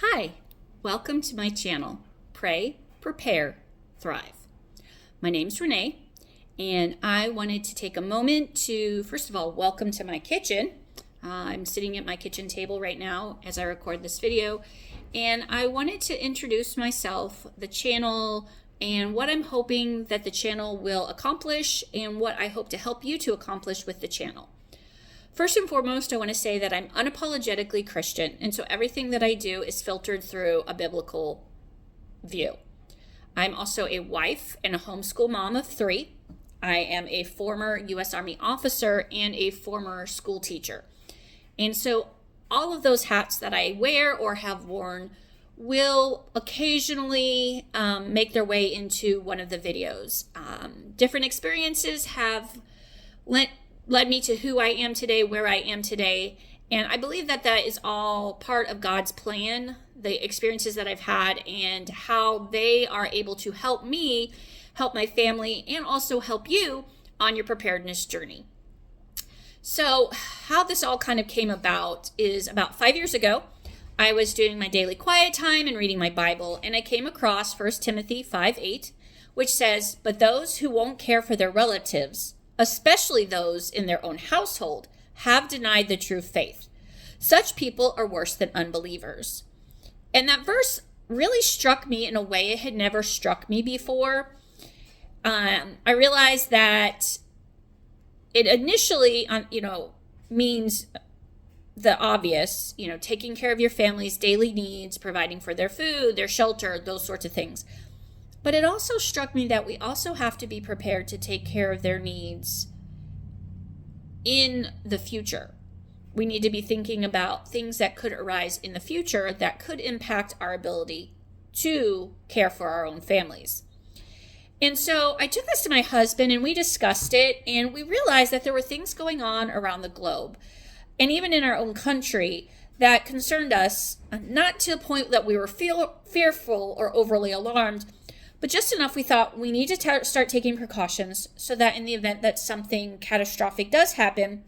Hi, welcome to my channel, Pray, Prepare, Thrive. My name's Renee, and I wanted to take a moment to, first of all, welcome to my kitchen. I'm sitting at my kitchen table right now as I record this video, and I wanted to introduce myself, the channel, and what I'm hoping that the channel will accomplish, and what I hope to help you to accomplish with the channel. First and foremost, I want to say that I'm unapologetically Christian, and so everything that I do is filtered through a biblical view. I'm also a wife and a homeschool mom of 3. I am a former U.S. Army officer and a former school teacher. And so all of those hats that I wear or have worn will occasionally make their way into one of the videos. Different experiences have led me to who I am today, where I am today. And I believe that that is all part of God's plan, the experiences that I've had and how they are able to help me, help my family, and also help you on your preparedness journey. So how this all kind of came about is about 5 years ago, I was doing my daily quiet time and reading my Bible, and I came across 1 Timothy 5:8, which says, "But those who won't care for their relatives, especially those in their own household, have denied the true faith. Such people are worse than unbelievers." And that verse really struck me in a way it had never struck me before. I realized that it initially, means the obvious, taking care of your family's daily needs, providing for their food, their shelter, those sorts of things. But it also struck me that we also have to be prepared to take care of their needs in the future. We need to be thinking about things that could arise in the future that could impact our ability to care for our own families. And so I took this to my husband and we discussed it, and we realized that there were things going on around the globe and even in our own country that concerned us, not to the point that we were fearful or overly alarmed, but just enough we thought we need to start taking precautions so that in the event that something catastrophic does happen,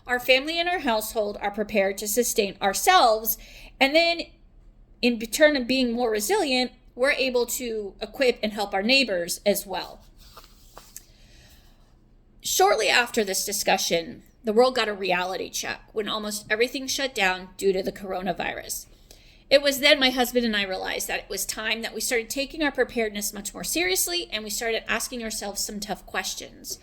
our family and our household are prepared to sustain ourselves. And then in turn of being more resilient, we're able to equip and help our neighbors as well. Shortly after this discussion, the world got a reality check when almost everything shut down due to the coronavirus. It was then my husband and I realized that it was time that we started taking our preparedness much more seriously, and we started asking ourselves some tough questions,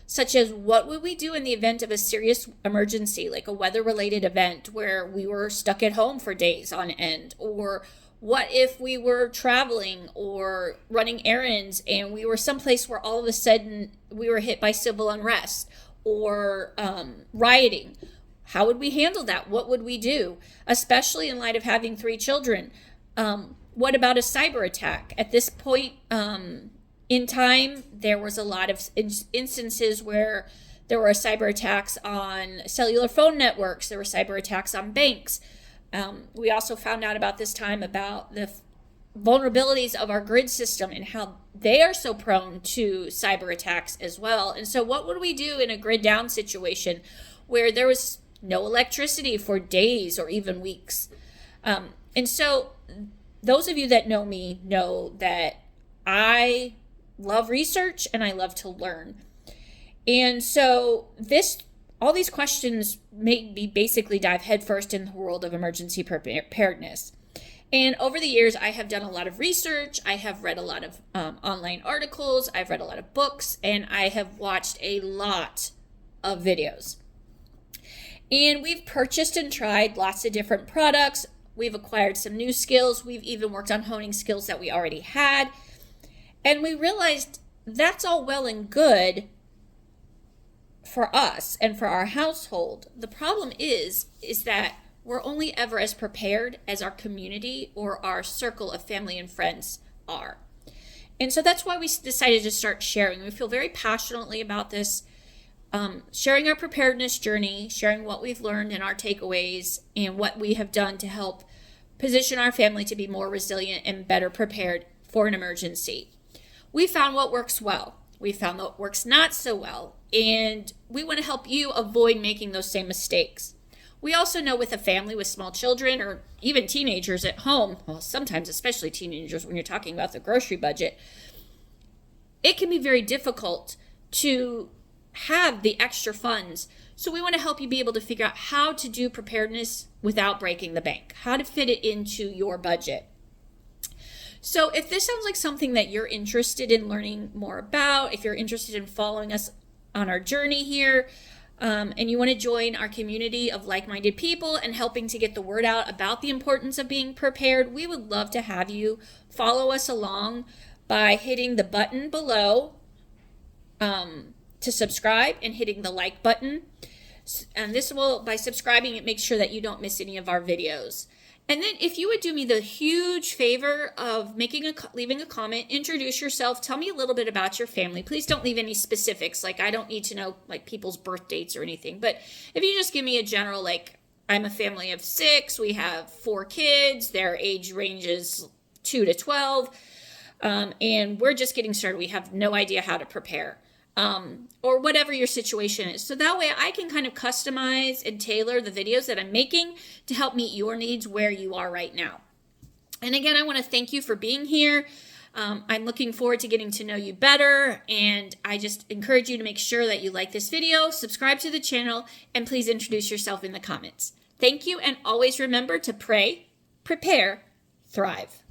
such as what would we do in the event of a serious emergency, like a weather-related event where we were stuck at home for days on end, or what if we were traveling or running errands and we were someplace where all of a sudden we were hit by civil unrest or rioting? How would we handle that? What would we do? Especially in light of having 3 children. What about a cyber attack? At this point in time, there was a lot of instances where there were cyber attacks on cellular phone networks. There were cyber attacks on banks. We also found out about this time about the vulnerabilities of our grid system and how they are so prone to cyber attacks as well. And so what would we do in a grid down situation where there was no electricity for days or even weeks? And so those of you that know me know that I love research and I love to learn. And so all these questions made me basically dive headfirst in the world of emergency preparedness. And over the years, I have done a lot of research. I have read a lot of online articles. I've read a lot of books, and I have watched a lot of videos. And we've purchased and tried lots of different products. We've acquired some new skills. We've even worked on honing skills that we already had. And we realized that's all well and good for us and for our household. The problem is that we're only ever as prepared as our community or our circle of family and friends are. And so that's why we decided to start sharing. We feel very passionately about this. Sharing our preparedness journey, sharing what we've learned and our takeaways, and what we have done to help position our family to be more resilient and better prepared for an emergency. We found what works well. We found what works not so well. And we want to help you avoid making those same mistakes. We also know with a family with small children or even teenagers at home, well, sometimes especially teenagers when you're talking about the grocery budget, it can be very difficult to have the extra funds. So we want to help you be able to figure out how to do preparedness without breaking the bank, how to fit it into your budget. So if this sounds like something that you're interested in learning more about, if you're interested in following us on our journey here, and you want to join our community of like-minded people and helping to get the word out about the importance of being prepared, we would love to have you follow us along by hitting the button below to subscribe and hitting the like button. And this will, by subscribing, it makes sure that you don't miss any of our videos. And then if you would do me the huge favor of leaving a comment, introduce yourself, tell me a little bit about your family. Please don't leave any specifics. Like, I don't need to know like people's birth dates or anything. But if you just give me a general, like, I'm a family of 6, we have 4 kids, their age ranges 2 to 12, and we're just getting started. We have no idea how to prepare. Or whatever your situation is. So that way I can kind of customize and tailor the videos that I'm making to help meet your needs where you are right now. And again, I want to thank you for being here. I'm looking forward to getting to know you better, and I just encourage you to make sure that you like this video, subscribe to the channel, and please introduce yourself in the comments. Thank you, and always remember to pray, prepare, thrive.